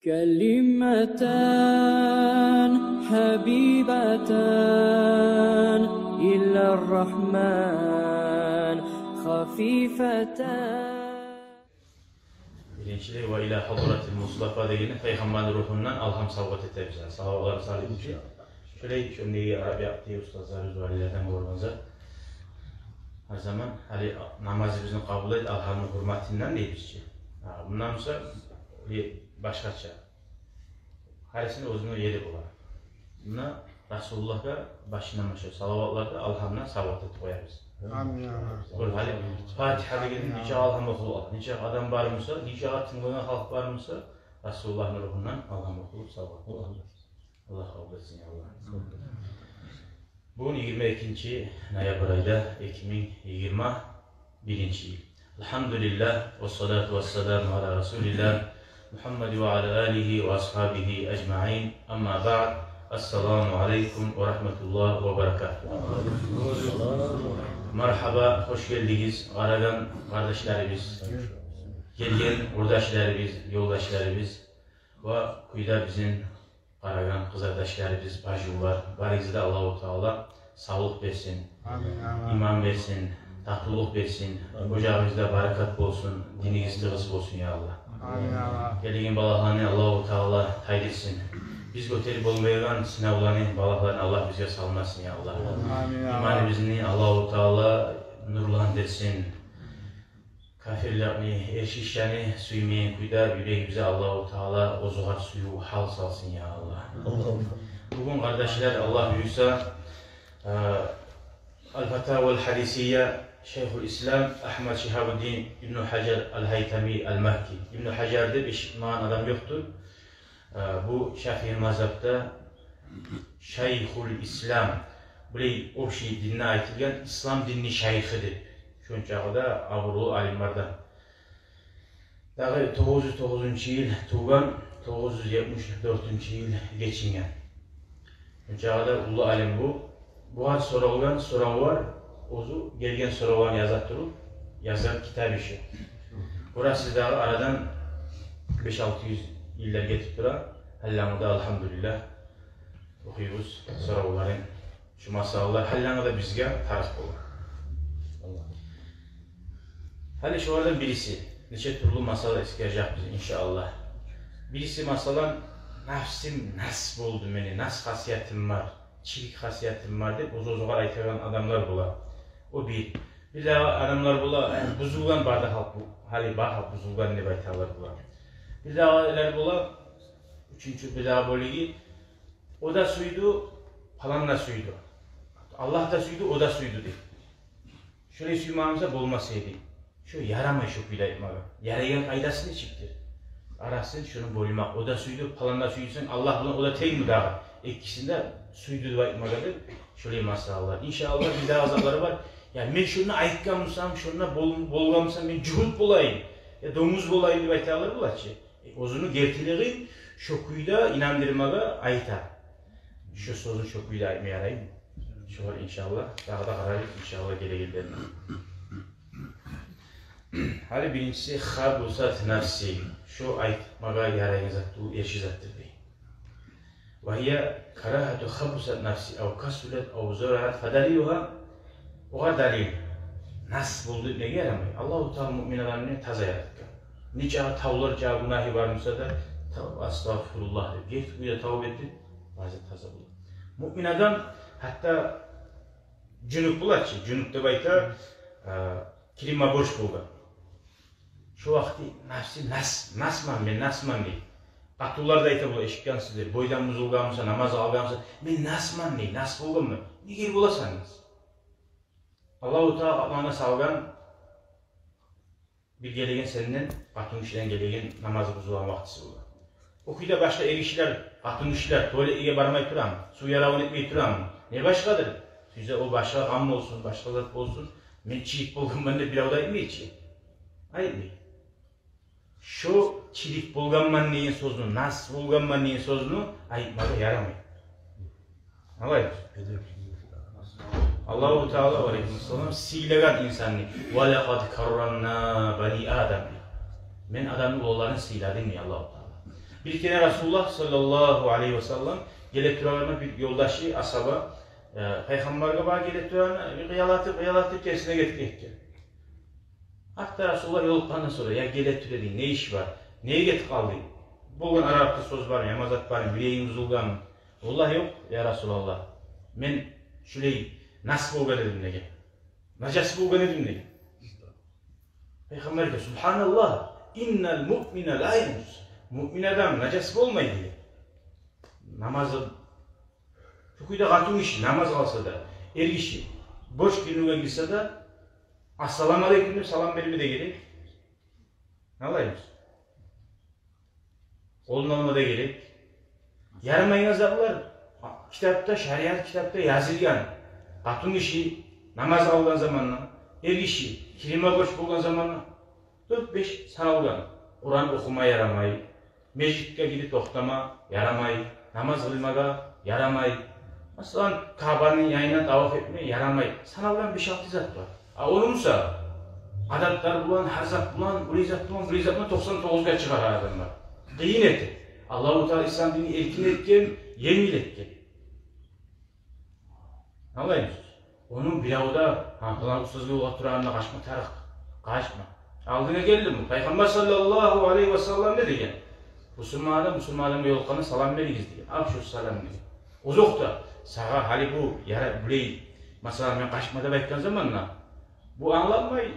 كلمتان حبيبتان إلى الرحمن خفيفتان. Birinçili ve ila hadratil Mustafa degeni Peygamber ruhundan alham salvat etebizler. Sahabalar salih için. Şöyle şöyle Arabi yaptığı ustazlar, üzvalilerden görmenize. Her zaman hali namazı bizim kabul et, alhamın hürmetinden değil bizce. Bundan sonra başkaça. Harisini özünü yedi bular. Buna Resulullah'a başından başlıyor. Salavatlarda alhamdan salavat et koyarız. Amin. Hali Fatiha'da gelin nice alham okulu, nice adam var mısa, nice atınlanan halk var mısa Resulullah'ın ruhundan alham okulu salavat olur. Allah kabul etsin ya Allah. Bugün 22. Noyabr ayda 2021 yıl. Elhamdülillah ve salatu ve selamu ala Resulillah Muhammed ve ala alihi ve ashabihi ecma'in. Amma ba'd. Esselamu aleyküm ve rahmetullah ve berekatuhu. Merhaba, hoş geldiniz. Aragan kardeşlerimiz, gelgen urdaşlarımız, yoldaşlarımız ve kuyda bizim Aragan kızardaşlarımız, bacılar, barizde Allah-u Teala sağlık versin, iman versin, tatlılık versin, ocağımızda barakat olsun, dininiz tığız olsun ya Allah. Gelgen balahlarını Allah-u Teala tayretsin. Biz götürüp olmayan sınavlarını, balahlarını Allah bize salmasın ya Allah. İmanımızını Allah-u Teala nurlandırsın. Kafirlerini, erşişlerini suymayın, kuyda yüreğimize Allah-u Teala o zuhat suyu hal salsın ya Allah. Bugün kardeşler Allah büyüse Al-Fatavel Hadisiyye Şeyhülislam Ahmed Şihabuddin İbn-i Hacer Al-Haytami El-Mahki. İbn-i Hacer'de bir adam yoktur. Bu Şafii mazhabda Şeyhülislam burayı o şey dinine aitilgen İslam dinini şeyhidir. Şunun çağda ağırlığı alimlerden. Dağı 909 yıl tuğan 974 yıl geçingen. Şunun çağda ulu alim bu. Bu ad sorulgan soran var. Ozu gelgen sorulan yazat durup yazar kitap işi. Burası da aradan 5-600 yıllar geçip duran. Hallamıda elhamdülillah okuyoruz soruların. Şu masallar hallamıda bizge tarif olur. Hadi şu oradan birisi, neçe türlü masal eskiyecek bizi inşallah. Birisi masalan, nefsim nasıl oldu beni, nasıl hasiyetim var, çilik hasiyetim var deyip uzuzuğa aytıran adamlar bula. O bir. Bir de adamlar bula, yani buzulgan barda halk bu, hali baha buzulgan ne baytarlar bula. Bir de aileler bula, üçüncü bir daha bölüğü, o da suydu, falan da suydu. Allah da suydu, o da suydu deyip. Şöyle suymağımıza bulmasaydı. Şu yarama şu kuyda etmeli. Yarayan faydası ne çıktı? Arasın şunu bölmek. O da suydu, falan da suysun. Allah bunu o da tek mi daha? İkisinde suydu da etmelidir. Şöyle masallar. İnşallah bir daha azapları var. Yani ben şunu ayıkkamışsam, şunu bolgamışsam, ben cuhut bulayım. Ya domuz bulayım diye aytalar bulaşçı. Ozunu gertileri şu kuyda inandırmaga aytar. Şu sözün şu kuyda aytmaya yarayım. Şu var inşallah. Daha da kararlı inşallah gele. Hali birincisi habusat nefsi. Şu aytmaga yarayın zattu, yaşayacaktır bey. Ve hiye karahatu habusat nefsi. Ev kasulet, ev zorahat. Fadaliyuha oğa dalil. Nasıl buldu ne yaramay? Allah-u Teala müminlerini taza yarattı. Nice tavlar cağı günahı var mısa da estağfurullah deyip. Geçti kuyda tavuk etti. Bazen taza buldu. Mümin adam hatta cünüp bulatçı. Cünüpte bayta kilima boş buldu. Şu vakti nefsi nasman deyip. Katullar da ite bula eşikkan sizdir. Boydan muzulgamısa, namaz algamısa. Ben nasman deyip, nas bulgum mu? Ne geri bulasanız? Allah-u Teala Allah'ına salgan bir gelegen senden, katın işten gelegen namazı buzulan vaktisi olur. O kuyda başka ev işler, katın işler, tuvalete barmay turam, su yaravan etmeyi turam. Ne başkadır? Size o başka gam olsun, başka zat olsun. Ben çilik bulgum ben de bir avda etmeyi çiğ. Hayır mı? Şu çilik bulgamman neyin sözünü, nas bulgamman neyin sözünü ayıtmaga yaramayın. Anlayın. Allah-u Teala ve Aleyhisselam siylegan insanı وَلَقَدْ كَرَّمْنَا بَنِي آدَمِ. Men adamın oğullarını siyladım ya Allah-u Teala. Bir kere Resulullah sallallahu aleyhi ve sellem gelip durağına bir yoldaşı asaba Peygamber'e bağ gelip durağına bir kıyalatı keresine getirdi. Hatta Resulullah yoluklarından sonra ya gelip durağına ne iş var? Neye getip kaldı? Bugün Arap'ta söz var mı? Yamazat var mı? Yüreğim uzulgan mı? Vallahi yok ya Resulallah. Men şöyle nasıl olgan edim nege? Nacası olgan edim nege? Peygamber diyor Subhanallah innel mu'mine la yenus. Mümin adam nacası olmaydı diye. Namazı çok da katı işi namaz alsa da er işi boş gününe girse de assalamu aleyküm deyip salam verimi de gerek. Ne alayımız? Kolun alma da gerek. Yarım yazarlar kitapta, şeriat kitapta yazılgan. Katı işi namaz algan zamanla, er işi kilime boş bulgan zamanla 4-5 sanalgan. Kur'an okuma yaramayı, meclitte gidip toktama yaramayı, namaz kılmaga yaramayı, mesela Kabe'nin yayına tavaf etmeye yaramayı. Sanalgan 5-6 zat var. Olursa adatlar bulan, harzat bulan, ulizat bulan 99'ga çıkar adamlar. Kıyın etti. Allah-u Teala İslam dini erkin etken, yemil etken. Anlayın. Onun bir avuda, kılan ustazlığı oturağına kaçma tarak, kaçma. Aldığına geldi mi? Peygamber sallallahu aleyhi ve sellem ne diyen? Müslümana yolkanı salam veriyiz diye. Afşus salam diye. Uzakta, sağa hali bu, yara biley, mesela ben kaçmada bekleyen zamanla, bu anlanmay,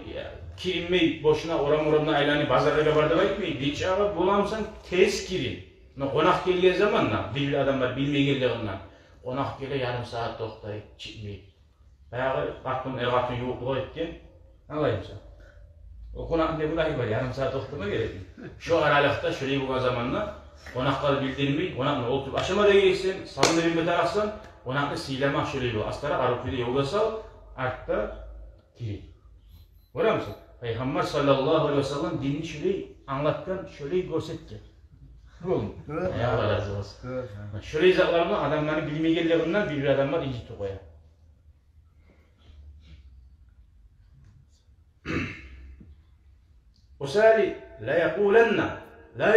kirinmey, boşuna oramına aylanı bazarlara barda bakmayı, bir ağa bulamsan tez kirin. Konak geldiği zamanla, bir adamlar bilmeye geldiğinden, konak gele yarım saat toktayıp, çıkmayıp. Bayağı katın yoğukluğa etken, anlayayım sen. O konak ne bu dahi var, yarım saat oktama gerek mi? Şu aralıkta şöyle bu zamanla, konakları bildirmeyi, konakla oturup aşamada gereksin, salında bir metal aslan, konakla siyleme şöyle bu. Aslara arukuyla yoga sal, artta kiri. Görüyor musun? Peygamber sallallahu aleyhi ve sellem dinini şöyle anlatkan, şöyle görsetken. Ne oldu? Allah razı olsun. Şöyle izahlarla adamların bilime geldiğinden bir adamlar incitip koyar. وسالي لا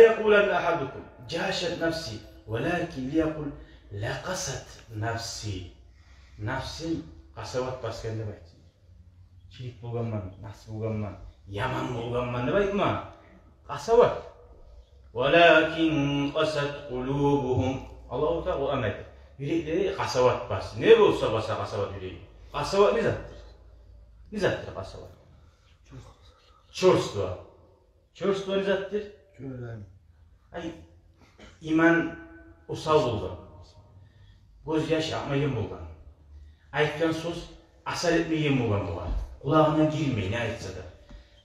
يقولن أحدكم جاشت نفسي ولكن ليقول لقست نفسي نفسim قسوت baskan demek. Çilik bulganman, nasıl bulganman, yaman bulganman demek mi? Qasawat. Walakin qasat qulubuhum. Allah-u Teala o emret. Yürekleri qasawat bas. Ne olsa basa qasawat yüreği. Qasawat ne zattır? Ne zattır qasawat? Çorstva. Çorstva ne zattır? Ay, iman usal bulgan. Göz yaş yapmayın bulgan. Aytkan söz asar etmeyin bulgan bu var. Kulağına girmeyin ne aytsa da.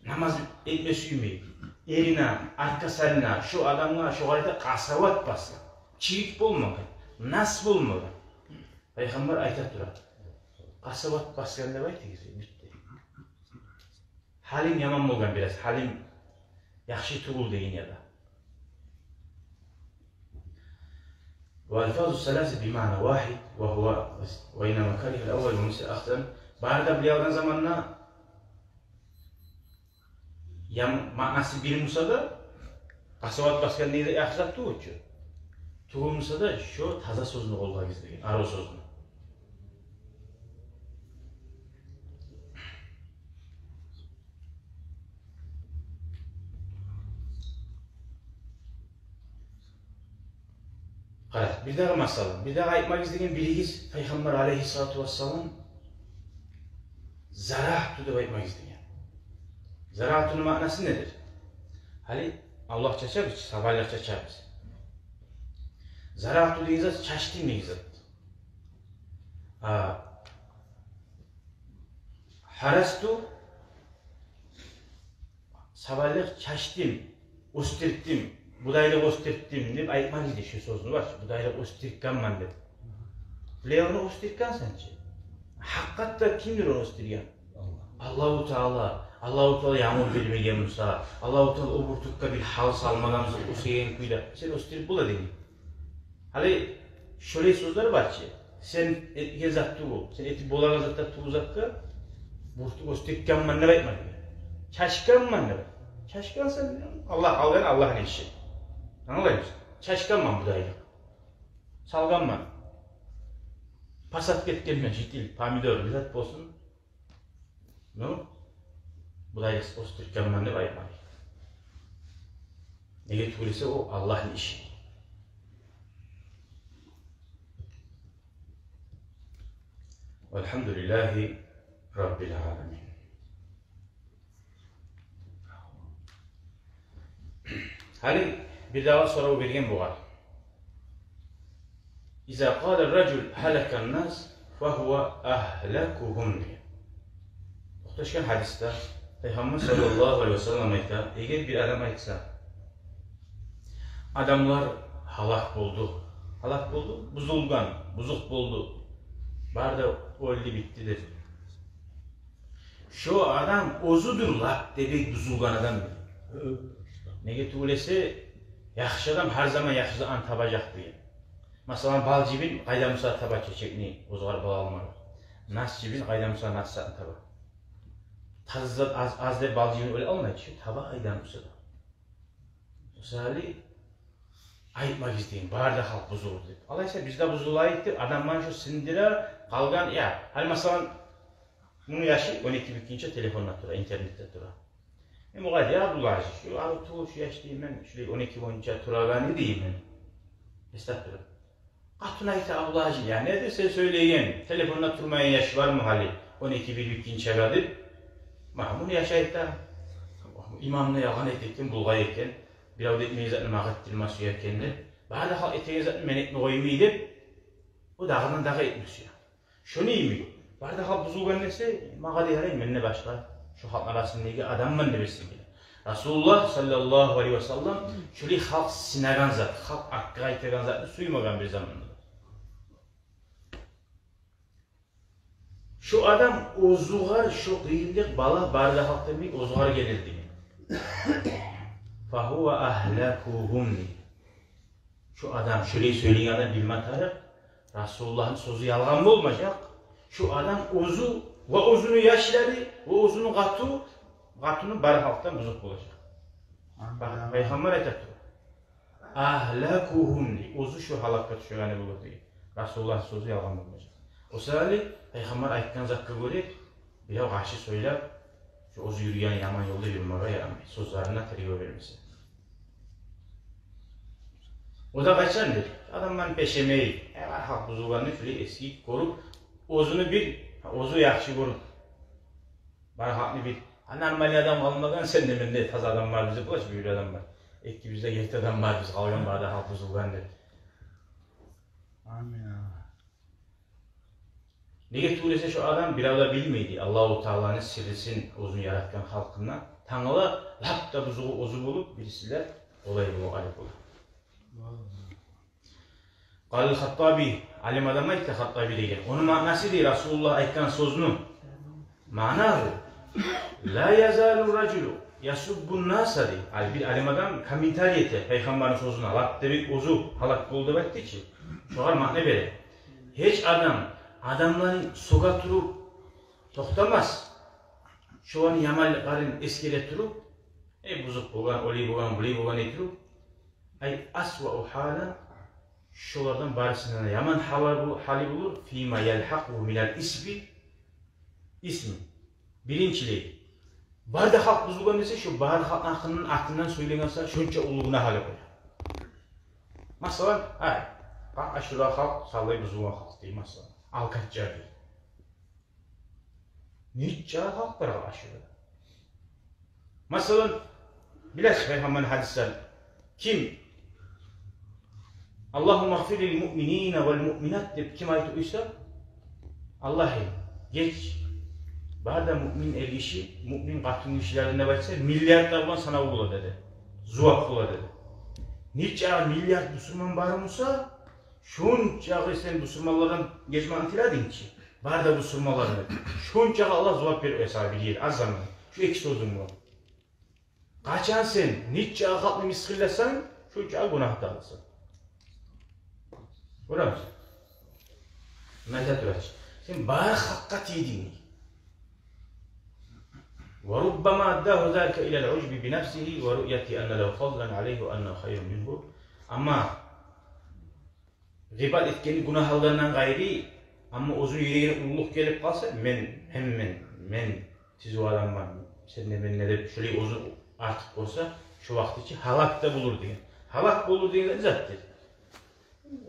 Namaz etme suymayın. Erine, arkasarına, şu adamla, şu harita kasavat basla. Çirik bulmagan. Nas bulmagan. Peygamber aytat durar. Kasavat baskan da bayt bitti. Halim yaman bulgan biraz. Halim yaxşı tuğul deyin ya da. والفاظ الثلاثة بمعنى واحد وهو وإنما كره الأول ومثل أخذن بعد beliaudan zamanla yang maknası bir musada kasavat baskan deydi yaxşılar tuğucu. Tuğul musada şu taza sözünü olga gizleyin, aro sözünü. Bir daha masalım, bir daha aytmak istediğim birigiz Peygamber aleyhissalatu vesselam zarahtu deb aytmak istediğim. Zarahtunun manası nedir? Hali Allah çaçar biz, sabahlar çaçar biz. Zarahtu deyince çaştı mıyız? Harastu sabahlar çaştım, ustirttim. Budayla ostirttim deb aytmak istedi şu sözünü var. Budayla ostirtganman deb. Bileğini ostirtgan sence? Haqiqatda kimdir onu ostirgan? Allah-u Teala. Allah-u Teala yağmur vermegen Musa. Allah-u Teala o burtukka bir hal salmadan usayan kuyda. Sen ostirip bula deyin. Hali şöyle sözler var ki. Sen etke zat tuğu. Sen eti bolana zatta tuğu zatta. Burtuk ostirtganman deb aytmak. Çaşkanman deb. Çaşkan sen Allah Allah'ın işi. Anlayın mısın? Çaşkanman budaylık. Salganman. Pasat ketkenmen jitil, pomidor, bizat bolsun. No? Budaylık ostürkenman dep aytmay. Nege tuğlese o Allah'ın işi. Velhamdülillahi Rabbil alemin. Hani bir daha soru vergen bu var. İza qala racul halakan nas fehuve ahlakuhum diye. Muhteşem hadiste Peygamber sallallahu aleyhi ve sellem ayta, eğer bir adam aytsa, adamlar halak buldu, buzulgan, buzuk buldu, barda öldü bittidir. Şu adam ozudur lap dedik buzulgan adam. Nege tuğlesi, yaxşı adam her zaman yaxşı an tabacak diye. Mesela bal cibin qayda musa taba çeçekni ozgar bal almalı. Nas cibin qayda musa nas satın taba. Tazzat az de bal cibin öyle almaydı. Şu taba qayda musa da. Misali aytmak isteyin. Barda halk buzulur dedi. Alaysa bizde buzulayıktır. Adamman şu sindire kalgan ya. Hal mesela bunun yaşı 12 bikince telefonla tura, internette tura. Muğaydı ya Abdullah'cı. Şu alıp tuğu şu yaş diyeyim ben. Şurayı 12 boyunca turaga ne diyeyim ben? Estağfurullah. Katuna ite Abdullah'cı ya. Ne de sen söyleyin. Telefonla turmayan yaş var mı hali? 12 bir bikince gadir. Mahmunu yaşayıp da. İmamla yalan ettikken, bulgay ekken. Bir avda etmeyi zaten mağettirma suyarken de. Bağda hal etmeyi zaten menetme koyumu edip. O dağından dağa etmiş ya. Şunu iyi mi? Bağda hal buzulgan dese, mağa diyarayım menine başka. Şu halk arasındaki adamman demesin bile. Resulullah sallallahu aleyhi ve sellem şöyle halk sinagan zat, halk akka aytagan zatını suymagan bir zamanda. Şu adam ozuğar, şu kıyımlık bala barda halk demek ozuğar gelir diye. Fahuve ahlakuhum diye. Şu adam şöyle söyleyen adam bilmem tarif. Resulullah'ın sözü yalan mı olmayacak? Şu adam ozu ve ozunu yaşları ve ozunu katunu bar halktan buzuk olacak. Bak Peygamber aytattı. Ahlakuhum diye. Ozu şu halakka düşüreni bulur diye. Resulullah'ın sözü yalan olmayacak. O sırada Peygamber aytkan zakka görek bir de karşı söyler şu ozu yürüyen yaman yolda yürümeye yaramayız. Sözlerine teriyor vermesi. O da kaçandır. Adamdan peşemeyi, var halk buzulganını şöyle eski korup ozunu ozu yaxşı korup bana haklı bir normal adam kalmadan sen de bende taz adam var bize bulaş büyük adam var. Ekki bizde gerçek adam var biz kalgan barda halk buzulgandır. Amin abi. Nege tuğlese şu adam bir avda bilmeydi. Allah-u Teala'nın sirrisin ozun yaratkan halkından. Tanrılar lap da buzuğu ozu bulup birisiler olayı bu alip olur. Qalil Hattabi, alim adam'a itti Hattabi degen. Onun manası değil Resulullah aytkan sözünü. Manahu la yazalu raculu yasubbun nasa değil. Bir alim adam komentariyete Peygamberin sözünü halak demek ozu halak buldu vakti ki. Şoğar ma'na bere. Hiç adamların soğa turup toxtamaz. Şu an yamalların eskere turup buzuk boğan, oli boğan, buli boğan eturup ay asva'u halan şolardan barisinden yaman hali bulur. Fîmâ yelhaqû minel ismi. Birinçiliği. Barda halk buzulgan dese şu bar halkının aklından söylenirse şunca uluğuna hali koyar. Mesela, aşırı halk sallay buzulgan halk değil mesela. Alkatçı değil. Niçce halk var aşırı. Mesela, bilas Peygamber'in hadisler. Kim? Allahümme gfirlil mu'minine vel mu'minat deyip kim ayet uysa? Allah'ım geç. Barda mümin el işi, mümin katın işlerinde başsa milyarlar olan sana ula dedi. Zuak ula dedi. Niçce milyar Müslüman barımsa şunca sen Müslümanlardan geçme antiladın ki. Barda Müslümanlarını. Şunca Allah zuak bir hesabı değil. Az zaman. Şu iki sözüm var. Kaçan sen niçce kalbini miskillessen şunca günahda alırsın. Görüyor musun? Mezat öğrenci. Sen bari hakikat yedin. وَرُبَّمَا أَدَّاهُ ذَلِكَ إِلَى الْعُجْبِ بِنَفْسِهِ وَرُؤْيَةِ أَنَّ لَهُ فَضْلًا عَلَيْهِ وَأَنَّهُ خَيْرٌ مِنْهُ Ama gıybet etkeni günah algandan gayri ama uzun yüreğine ulluk gelip kalsa men siz o adam var. Sen de men ne de şöyle uzun artık olsa şu vakit içi halak da bulur diye. Halak bulur diye zaten.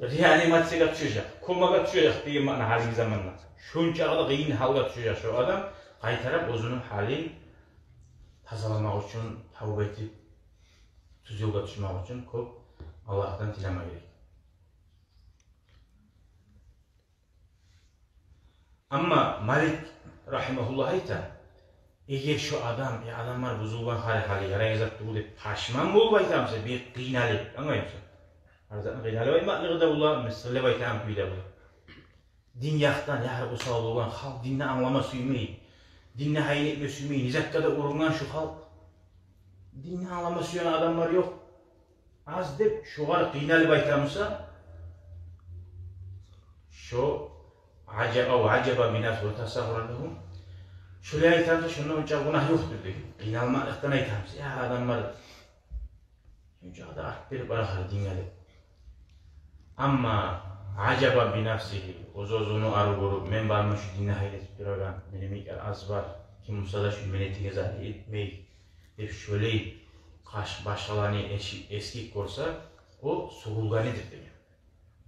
Reanimatsiyaga düşecek, komaga düşecek diye mana halin zamanla. Şunca da kıyın halga düşecek şu adam. Qaytarıp özünün halin tazalamak için, tavba etip tuz yolga düşmek için çok Allah'tan tilama gerek. Ama Malik rahimahullah ayta, eğer şu adamlar buzulgan hali yarayazat bu dep paşman bolup aytamsa bir kıynalıp, anlayamsın? Arzatın kıynalıp aytmaklığı da bular, mesele aytam kuyda bular. Din yaktan, ya usul olan halk dinle anlama suymayı, dinle hayn etme suymayı, nizakkada urungan şu halk, dinle anlama suyan adamlar yok. Az dep şugar kıynalıp aytamsa, şu acaba minas ve tasavvurlarım. Şöyle aytamsa şunun önce günah yoktur diyor. Kıynalmaklıktan aytamsa, ya adamlar önce da art verip bırakır dinle. Ama acaba bi nafsihi, onu arı vurup, men barmış dinle hayret bir olan, benim ilk az var, kim olsa da şu menetine zaten etmeyi, hep şöyle başkalarını eski korsa, o soğulganidir diyor.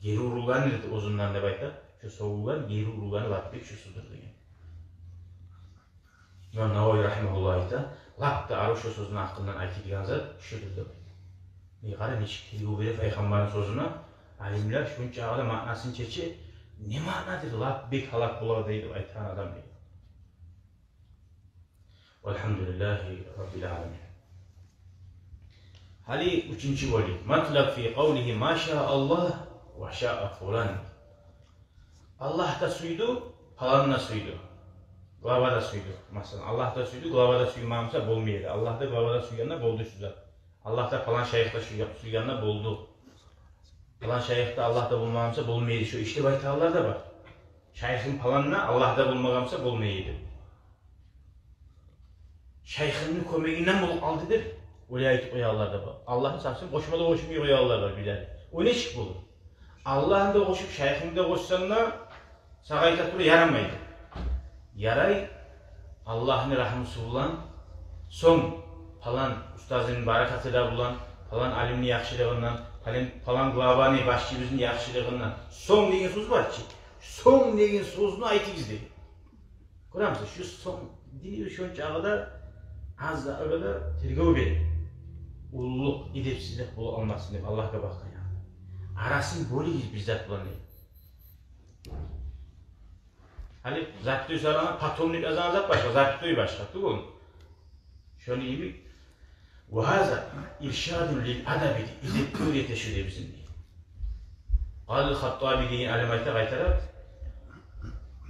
Geri urulganidir uzundan da bayta, şu soğulgan geri urulganı lapbek şu sudur diyor. İmam Navavi rahimahullah ayta, lapta arı şu sözünün hakkından aytılgan zat, şudur diyor. Yıkarı neşik teliği verip Peygamber'in sözüne, alimler şunca ağda manasını çeçi, ne manadır labbek halak bulağı deyip aytan adam deyip. Velhamdülillahi Rabbil alemin. Hali üçüncü bölüm. Matlab fi kavlihi maşaallah ve şa'a fulan. Allah da suydu, falan da suydu. Glava da suydu. Mesela Allah da suydu, glava da suymamsa bolmaydı. Allah da glava da suyyanla boldu şu zat. Allah da falan şeyh da suyyanla boldu. Falan şeyhte Allah'ta bulmamsa bulmaydı. Şu işte baytallar da var. Şeyhin falanla Allah'ta bulmagamsa bulmaydı. Şeyhinin kömeğinden bulup aldıdır. Öyle ayet koyarlar da var. Allah'ın saksın koşmada koşmuyor koyarlar var bilir. O ne çık bulur? Allah'ın da koşup şeyhin de koşsanlar sağayta turu yaramaydı. Yaray Allah'ın rahmısı bulan son falan ustazının barakatı da bulan falan alimni yakşılığından falan glavani başçımızın yaxşılığından son degen söz var ki, son degen sözünü aytınız deydi. Görür müsün? Şu son dini şunca ağda az da ağda tergov verir. Ululuk, edepsizlik bulu olmasın deyip Allah'a bakın ya. Arasın bölüyüz bizzat bulan deyip. Hani zat-ı sarana patronluk azan zat başka, zat-ı başka, değil mi? Şöyle gibi وهذا إرشاد للأدب إذا كل يتشهد بسنه. قال الخطابي دين على ما يتغير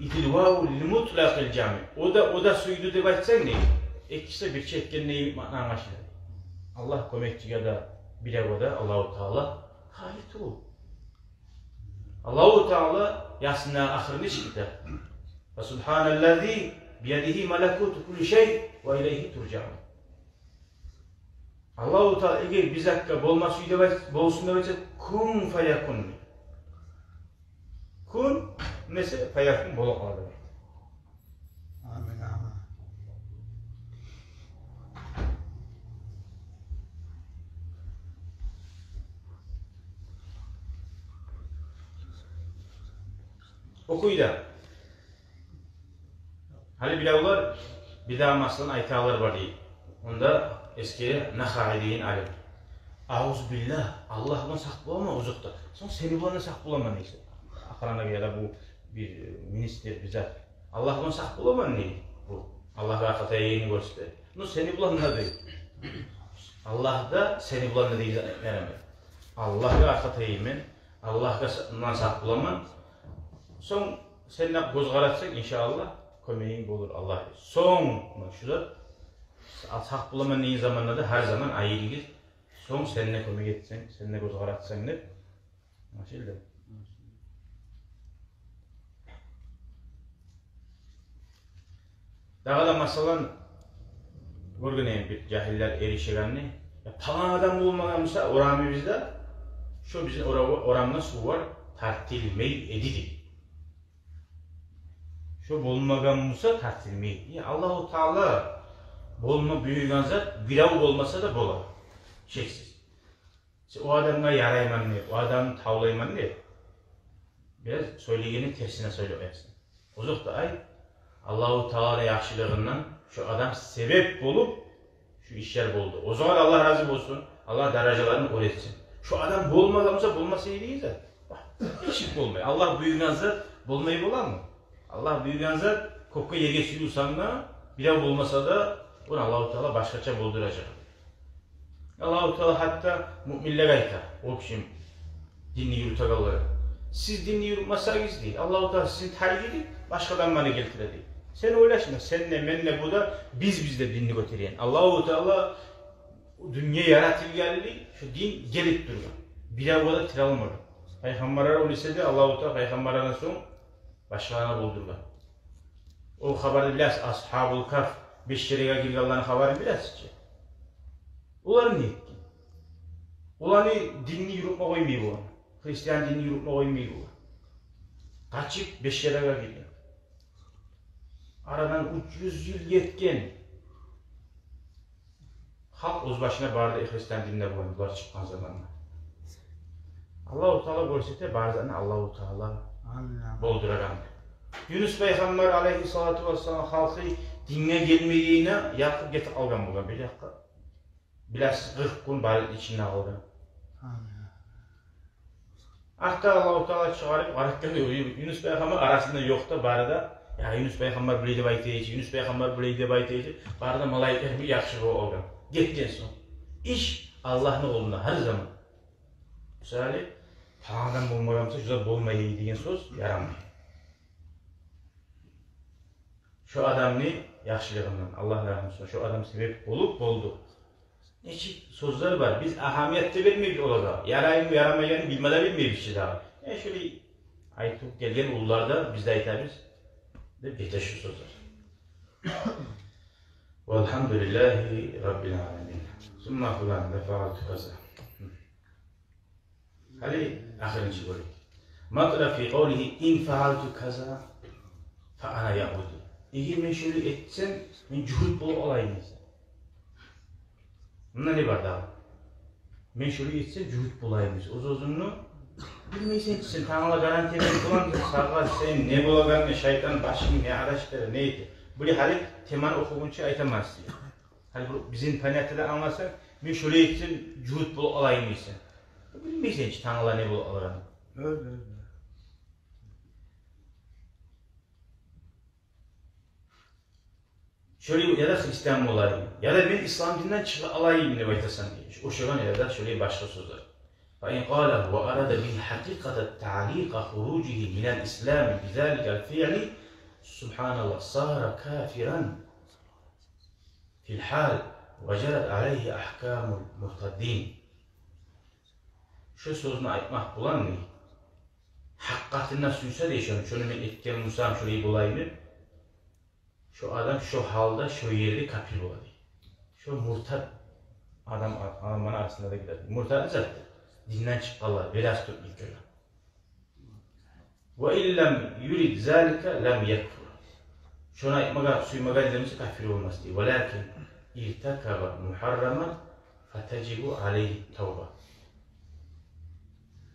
إذا الواو للمطلق الجامع. O da suydu de başsan ne? İkisi bir çetken neyi anlaşılır. Allah kömekçi ya da bile o da Allahu Teala halitu. Allahu Teala yasna ahirini çıktı. Ve subhanallazi biyadihi melekutu kulli şey ve ileyhi turcaun. Allah-u Teala eğer biz hakka bolsun da veçet kun fayakun. Kun mesela fayakun bolu kaldı. Amin amin. Okuyda. Hani bilavlar bir daha maslan aytalar var diye. Onda eski Nakhai'nin alim. Auzubillah, Allah'tan sak bulama uzakta. Son seni bulana sak bulama neyse. Akrana ya da bu bir minister bize. Allah'tan sak bulama ne? Bu Allah'a hakata yeni göster. No seni bulan ne değil? Allah da seni bulan ne değil yani. Allah'a hakata yemin, Allah'a sak bulama. Son seninle gözgaratsak inşallah kömeğin olur Allah. Son şudur. Sak bulama neyin zamanında da her zaman ayrılır. Son seninle kömek etsen, seninle göz karatsan ne? Maşallah. Daha da masalan görgüneyim bir cahiller erişigenli. Falan adam bulmagansa oramı bizde Şu bizim oramda su var, tartilmey edidi. Şu bolmagan musa tartilmey. Ya Allahu Teala bolma büyügen zat birav olmasa da bolar. Şeksiz. O adamga yarayman ne, o adam tavlayman ne? Biraz söyleyenin tersine söyleyeceksin. Ozuk da ay Allahu Teala yaxşılığından şu adam sebep bulup şu işler buldu. O zaman Allah razı olsun. Allah derecelerini öğretsin. Şu adam bulmadansa bulması iyi değil de. Hiç bulmuyor. Allah büyügen zat bulmayı bulan mı? Allah büyügen zat kokka yege suyusan da bile bulmasa da bunu Allah-u Teala başkaça bulduracak. Allah-u Teala hatta müminler ayta. O kişi dinini yürütegalları. Siz dinini yürütmezseniz değil. Allah-u Teala sizin terbiyeyi başkadan bana getirdi. Sen uğraşma. Senle menle bu da bizde dinini götüreyen. Allah-u Teala dünya yaratılgeldi. Şu din gelip duruyor. Bir avada tiralmadı. Peygamberler o lisede Allah-u Teala peygamberlerden son başkalarına buldurlar. O haberde biləs Ashab-ul Kaf 5 kereye girganların haberi biləs ki. Onlar ne etti? Onlar dinini yürütme koymuyor bu. Hristiyan dinini yürütme koymuyor bu. Kaçıp 5 kereye girgan. Aradan 300 yıl yetken halk öz başına barda Hristiyan dinine koydular çıkan zamanlar. Allah-u Teala görsete barzanı Allah-u Teala bolduragan. Yunus Peygamber aleyhissalatu vesselam halkı dinine gelmediğine yakıp getip algan bulan bir dakika. Bilhassa 40 gün bari içinde algan. Hatta Allah-u Teala çıkarıp arakken Yunus Peygamber arasında yok da barda ya Yunus Peygamber bileydi baytayıcı, Yunus Peygamber bileydi baytayıcı barda malayikler bir yakşı olgan. Getken son. İş Allah'ın olunda her zaman. Misali tağdan bulmagamsa güzel bulmayı diyen söz yaranmıyor. Şu adam ne? Yaxşılığından. Allah razı olsun. Şu adam sebep olup buldu. Neçik sözler var. Biz ahamiyette vermeyiz orada. Yarayın mı yaramayın bilmeden bilmeyiz işte daha. Şöyle aytıp gelgen ullarda biz de aytabiliriz. De bete şu sözler. Velhamdülillahi Rabbil alemin. Summa kulan defa'atu kaza. Hadi ahirinci bölüm. Matra fi qavlihi in fa'altu kaza fa ana ya'udu. Eğer ben şöyle etsem, ben cühut bol olayım ise. Bunda ne var daha? Ben şöyle etsem, cühut bulayım ise. O sözünü bilmeysen sen Tanrı'la garanti edin bulan sargar sen ne bulagan ne şeytan başın ne araçları neydi? Böyle hali teman okugunca aytamaz diye. Hani bizim paniyatede anlarsak, ben şöyle etsem, cühut bol olayım ise. Bilmeysen hiç Tanrı'la ne bol olayım. Öyle. Şöyle ya da Hristiyan mı olayım? Ya da ben İslam dininden çıkıp alayım ne baytasan diye. O şuradan ya da şöyle başka sözler. فَاِنْ قَالَهُ وَأَرَدَ بِالْحَقِيقَةَ التَّعْلِيقَ خُرُوجِهِ مِنَ الْإِسْلَامِ بِذَٰلِكَ الْفِعْلِ Subhanallah صَارَ كَافِرًا فِي الْحَالِ وَجَرَتْ عَلَيْهِ أَحْكَامُ الْمُرْتَدِّينَ. Şu sözünü aytmak bulan ne? Hakkatından suysa diye şunu ben etken Musa'm şöyle bulayım. Şu adam şu halda şu yerde kafir oladı. Şu murtad adam Alman arasında da gider. Murtad zaten dinden çıktılar. Biraz tut ilk öyle. Ve illem yurid zalika lem yekfur. Şuna aytmaga suymaga dediğimiz kafir olmaz diye. Velakin irtakaba muharraman fetecibu aleyhi tevbe.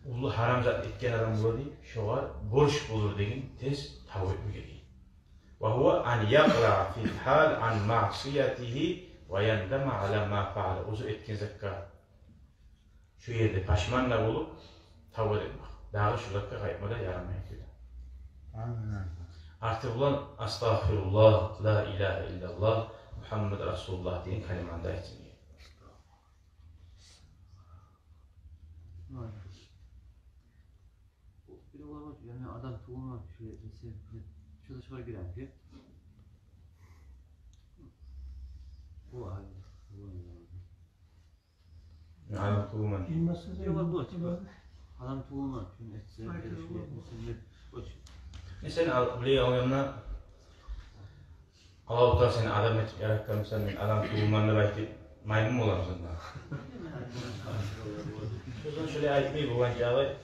Ulu haram zat etken adam buladı. Şu var borç bulur deyin tez tavbe etmeyecek. وهو أن يقلع في الحال عن معصيته ويندم على ما فعل. Ozu etkin zekka. Şu yerde paşmanla olup tavba etmek. Daha şu dakika kayıtmada yaramaya gidiyor. Artık ulan Estağfirullah, La ilahe illallah, Muhammed Resulullah diyen kalimanda etmiyor. Bir olamaz yani adam tuğuna şöyle çalışmaya giren ki bu hali Adam tuğman. adam tuğuna şimdi etse Mesela buraya alımına Allah-u Teala seni adam etip yaratkan sen adam tuğmanla belki maymun olamsın da. Sözün şöyle aytmayı boğancağı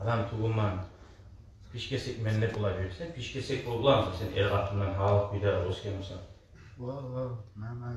adam tuğulman pişkesek mennet olabilirsin. Pişkesek olamsın sen el katından halık bir daha olskenmişsin. Wow, mama.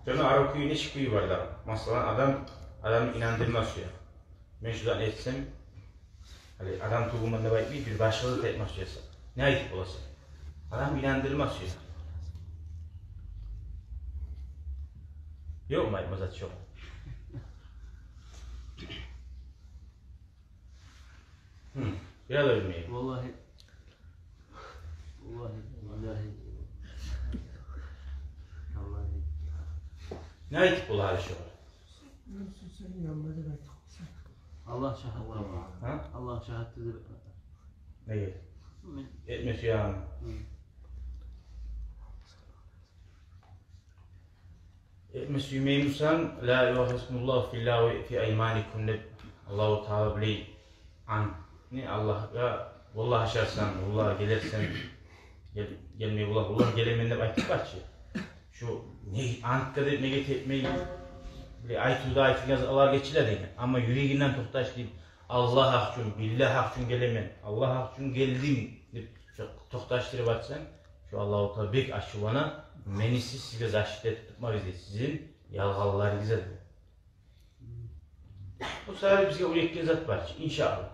Sonra arı kuyun iç kuyu var da. Mesela adam inandırmaz ya. Ben şuradan etsem, hani adam tuğumanda bir başkalığı tekmez yasa. Ne ayıp olası? Adam inandırmaz ya. Yok mu ayıpmaz çok? Biraz da bilmeyeyim. Vallahi. Vallahi. Ne ayıp ola hali şu var? Allah şahit. Ha? Allah şahittir. Ne gel? Etmesi ya. Etmesi yümeyimsan la yuhasmullahu fillahi fi aymanikum ne Allahu Teala bile an ne Allah'a vallahi aşarsan vallahi gelirsen gelmeyi vallahi gelemende vakit var ki şu ne antkada ne getirmeyi bile aytuda aytı yazılar geçiler değil ama yüreğinden tohtaş deyip Allah hakkın billah hakkın gelemen Allah hakkın geldim deyip tohtaştırıp atsan şu Allah-u Teala bek aşıvana menisi size aşidet tutma bize sizin yalgalılarınıza diyor. Bu sefer bizge uyekli zat var ki inşallah.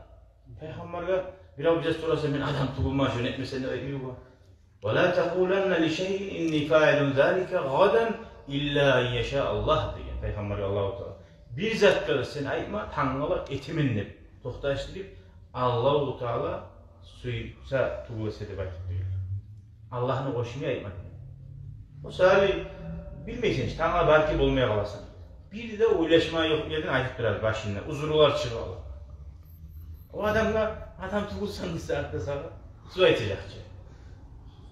Peygamber'e biraz bize sorarsa ben adam tuğulmaz yönetmesine öyle var. وَلَا تَقُولَنَّ لِشَيْءٍ اِنِّي فَاِلٌ ذَٰلِكَ غَدًا اِلَّا اِنْ يَشَاءَ اللّٰهِ diye Peygamber Allah-u Teala. Bir zatları sen aytma tanrılar etiminle tohtaştırıp Allah-u Teala suysa tuğulasa de vakit diyor. Allah'ını koşmaya aytma diyor. O sefer bilmeysen işte tanrılar belki olmaya kalasın. Bir de uylaşma yok yerden aytıp durar başında. Uzurlar çıkıyorlar. O adam tuğulsanın saatte sana su etecekçe.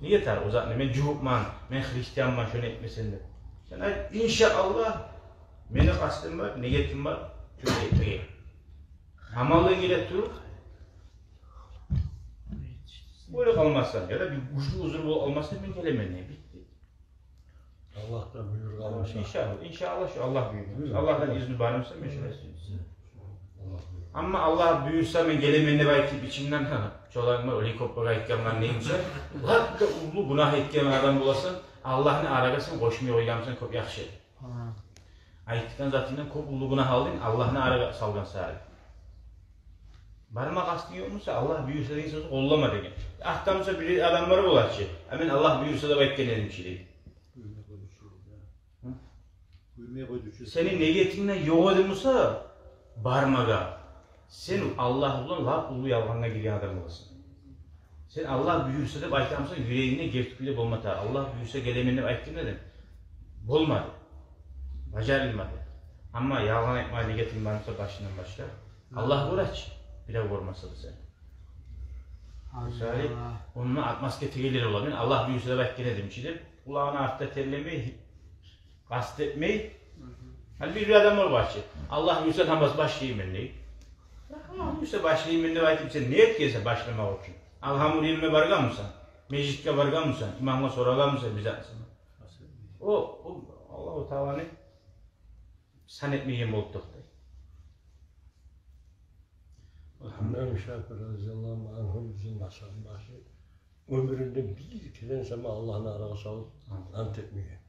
Niye tar o zaman ben cuhupman, ben Hristiyanman şunu etmesin de. Yani inşallah benim kastım var, niyetim var, şunu etmeye. Amallığın ile dur. Böyle kalmazsan ya da bir güçlü huzur olmazsa ben gelemem ne bitti. Allah da buyur kalmış. İnşallah şu Allah büyür. Allah'tan izni bağırmışsa ben şöyle ama Allah büyürse ben gelemem belki içimden çoğalanma helikopter etkenler neymiş? Hatta ulu günah etken adam bulasın, Allah'ın aragasın, koşmaya oyamışsın çok yaxşı. Ayettikten zaten çok ulu günah aldın, Allah'ın araga salgan sahip. Barmak astın yok musa Allah büyürse de insan kollama degen. Ahtamsa bir adamları bular ki, hemen Allah büyürse de beklenelim bir şey değil. Senin niyetinden yok edilmişse barmaga. Sen Allah'ın laf ulu yalvanına giren adam olasın. Sen Allah büyürse de aytamsa yüreğine gerçekliği bulmadı. Allah büyürse gelemini aytım dedim. Bulmadı. Bacarılmadı. Ama yalan etmeye niyetin varsa başından başla. Allah uğraş. Bir de vurmasa da sen. Misali onunla atmaske tegelir olabilir. Allah büyürse de belki ne demiştir. Kulağına artta terlemeyi, kastetmeyi. Hani bir adam var ki Allah büyürse namaz başlayayım ben deyip. Allah büyürse başlayayım ben de belki sen niyet gelse başlamak için. Alhamdülillah ilme vargan mısın? Mecliske vargan mısın? İmamla soragan mısın bize? O Allah-u Teala'nın san etmeyen bolup toxtay. Hamdan Şafir radıyallahu anh'ın bizim masalın başı. Ömründe bir kere sama Allah'ın arağı salıp ant etmeye.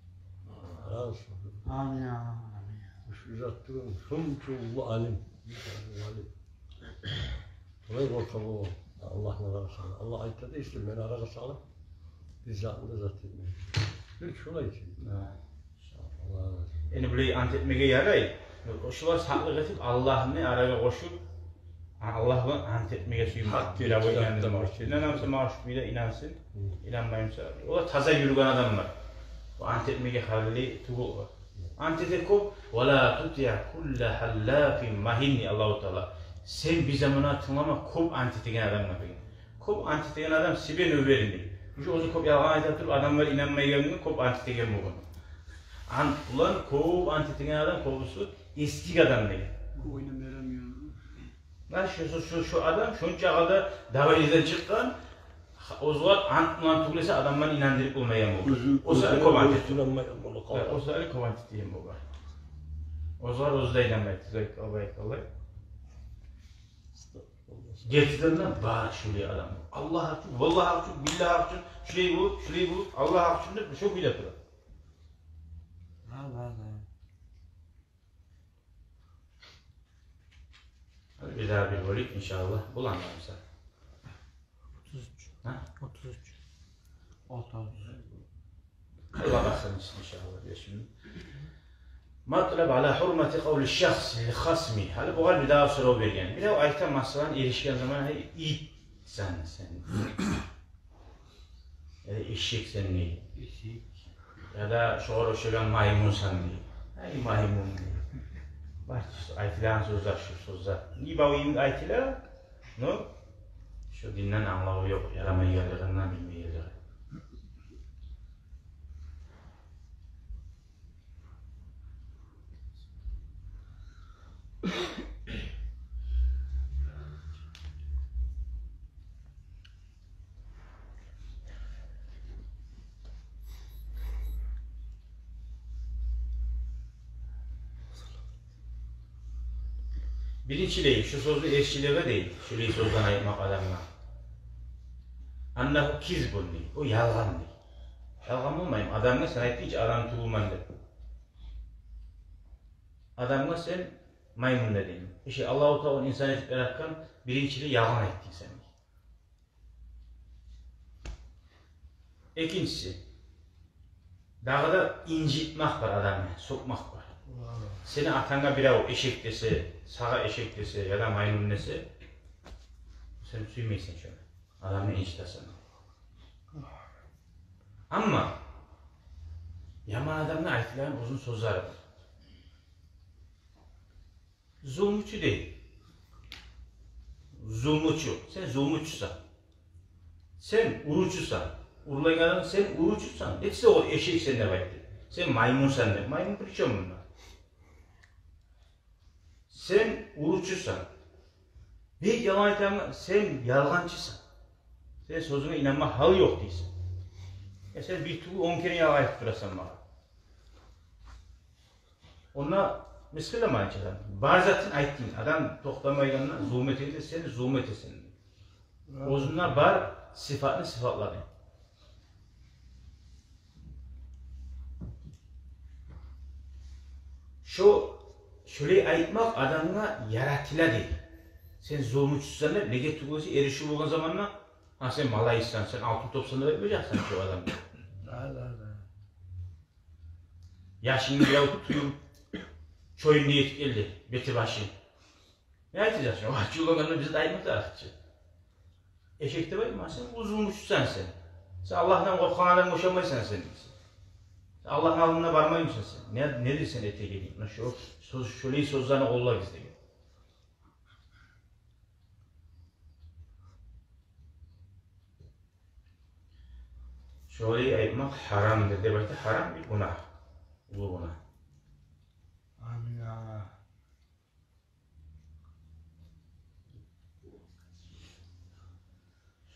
Arağı salıp. Amin ya. Amin. Şu zattığın sumçullu alim. Kolay korkalı o. Allah'ın arağı salıp. Allah ayette de işte beni arağı salıp biz zatında zat etmeye. Bir şolay ki. Allah razı olsun. Yani burayı ant etmeye yaray. Şular saklı getip Allah'ın arağı koşup Allah'la ant etmeye suyum. Bila bu inandım. İnanamsa maşukuyla inansın. İnanmayımsa. O da taza yürüyen adam var. O ant etmeye halli tuğul var. Ant ederkop وَلَا تُطِيَ كُلَّ حَلَّافٍ مَهِنِّ Allah-u Teala. sen bir zamana tınlama kop antitegen adam yapayım. Kop antitegen adam sibe nöberini. Şu ozu kop yalan aytatıp adamlar inanmayan kop antitegen bu. Ulan kop antitegen adam kopusu eski adam değil. Bu oyunu veremiyor. Lan şu adam şunca kadar davayıdan çıkan o zaman antman tuğlese adamdan inandırıp olmayan bu. O zaman kop antitegen. O zaman kop antitegen bu. O zaman ozda inanmaydı. Allah. Getirdiğinden bağır şuraya adam. Allah hakkı, vallahi hakkı, billahi hakkı, şurayı bu, Allah hakkı da çok bile yapıyor. Allah. Hadi bir daha bir volik inşallah bulanlarsa. 33. Ha? 33. Oltan. Allah baksın inşallah diye şimdi. Matlab ala hurmati kavli şahs li khasmi. Hali bu bir daha soru vergen. Bir de o ayta masalan erişken zaman iyi sen. Ya da eşek sen ne? Eşik. Ya da şoğru şöyle maymun sen ne? Ay maymun ne? Bak işte aytilerin sözler şu sözler. Niye bağlayayım aytiler? No? Şu dinden anlamı yok. Yaramayı yerlerinden bilmeyi yerleri. Birinci değil, şu sözü eşçiliğe değil, şurayı sözden ayırmak adamla. Annahu kizbun değil, o yalgan değil. Yalgan olmayayım, adamla sen ayıttı hiç adam tuğulman de. Adamla sen maymun dedin. İşte Allah-u Teala insan etip yaratkan birinciliği yalgan ettin sen. İkincisi, dağda incitmek var adamla, sokmak var. Seni atanga biri o eşek dese, sağa eşek dese ya da maymun dese sen suymeysin şöyle. Adamı incitesin. Ama yaman adamla ayetilen uzun sözler var. Zulmüçü değil. Zulmüçü. Sen zulmüçüsen. Sen uruçusan. Urulayan adam sen uruçusan. Hepsi o eşek sende var. Sen maymun sende. Maymun pırçam bunlar. Sen uruçusan. Bir yalan ayeten sen yalgancısın. Sen sözüne inanma halı yok değilsin. Sen bir tuğu 10 kere yalan ayet durasan bana. Ona miskile mi ayetçiler? Barzatın ayettin. Adam toklamayla zulmet edildi, seni zulmet etsin. Ozunlar bar sıfatını sıfatladı. Şöyle aytmak adamına yaratıla değil. Sen zulmüçüsen de lege tuğusu erişi olan zamanla ha sen malaysan, sen altın topsanı vermeyeceksin şu adamı. Yaşını bir avuç tuyum çoyun niyet geldi, beti başı. Ne aytacaksın? O hacı olanlarını bize dayanmak da artık. Eşekte var mı? Sen uzunmuşsan sen. Sen Allah'tan korkan adam koşamaysan sen. Allah'ın alnına varmayı mısın sen? Nedir sen ete geleyim? Şöyle sözlerine oğullar bizde gel. Şöyle ayırmak haramdır. Demek haram bir günah. Bu günah. Amin ya.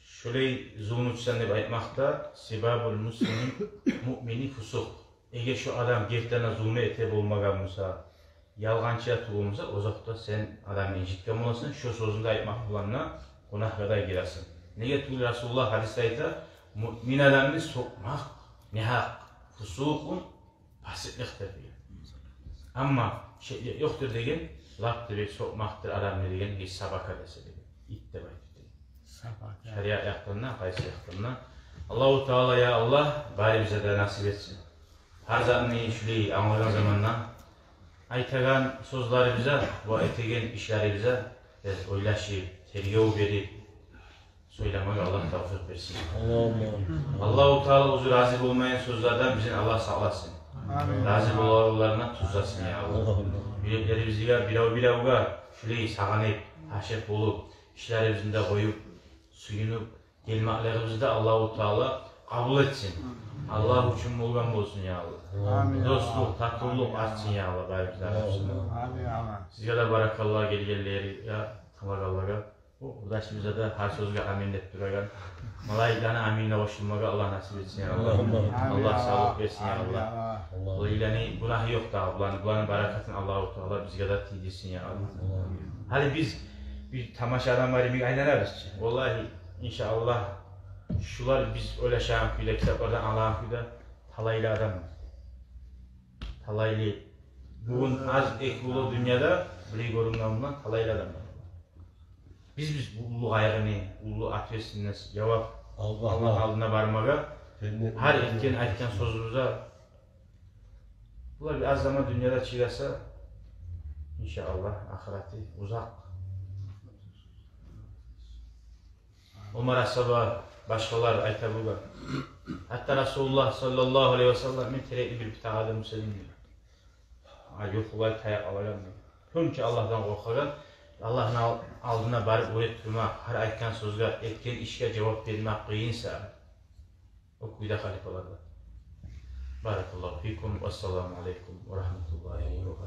Şöyle zulmüçsen de aytmakta sibabul muslimin mu'mini fusuk. Eğer şu adam gertlerine zulme ete bulmagan olsa, yalgancıya tuğulmasa, o zaman sen adamı incitken olasın, şu sözünde aytmak bulanına günah kadar girersin. Neye tuğul Resulullah hadis ayta, mümin adamını sokmak, nihak, fusukun, fasikliktir diyor. Ama şey yoktur degen, laptır, sokmaktır adamı degen, hiç sabaka dese degen, itte baytır. Şeriat yaklarından, kayısı yaklarından. Allah-u Teala ya Allah bari bize de nasip etsin. Her zaman şüleyi anlayan zamandan aytagan sözleri bize, bu aytagan işleri bize oylaşı, tergiyo verip söylemeyi Allah tavfik versin. Allah-u Teala uzun razı olmayan sözlerden bizi Allah sağlasın. Razı olanlarına tuzlasın ya Allah. Yürekleri bizi bilav şüleyi sağanayıp haşet olup, işlerimizde koyup, suyunup, gelmeklerimizi Allah-u Teala kabul etsin. Allah için bulgan olsun ya Allah. Amin. Dostluk, tatlılık açsın ya Allah bayraklarımızın. Amin amin. Sizge de barakallah gelgelleri ya Allah'a. Burada bize de her sözge amin deyip duragan. Malaikana aminle koşulmaga Allah nasip etsin ya Allah. Allah sağlık versin ya Allah. Bu ilani günahı yok da bulanın barakatını Allah-u Teala bizge de tidirsin ya Allah. Hadi biz bir tamaşadan bari bir aynanarız. Vallahi inşallah şular biz öyle şahın küyle kitaplardan Allah'ın küyle talaylı adam. Talaylı. Bugün az ekulu dünyada bile görünmemden talaylı adam. Biz ulu gayrını, ulu atfesinden cevap Allah'ın aldına varmaga her etken sözümüze bunlar bir az zaman dünyada çiğlese inşallah ahireti uzak. Umar asaba başkalar aytabuga. Hatta Resulullah sallallahu aleyhi ve sellem'in terekli bir bitağadır müsellim diyor. Yok olay tayak alagan diyor. Çünkü Allah'tan korkagan, Allah'ın aldına barıp öğret durmak, her aytkan sözge, etken işe cevap vermek kıyınsa o kuyda halifalarda. Barakallahu fikum ve selamu aleyküm ve rahmetullahi ve berekatuhu.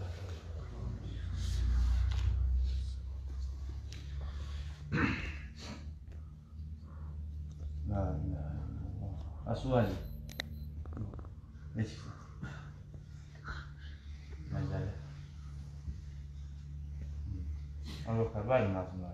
La ilahe illallah. Asuali. Ne çıktı? Mezale. Ama yok, var mı lazım var?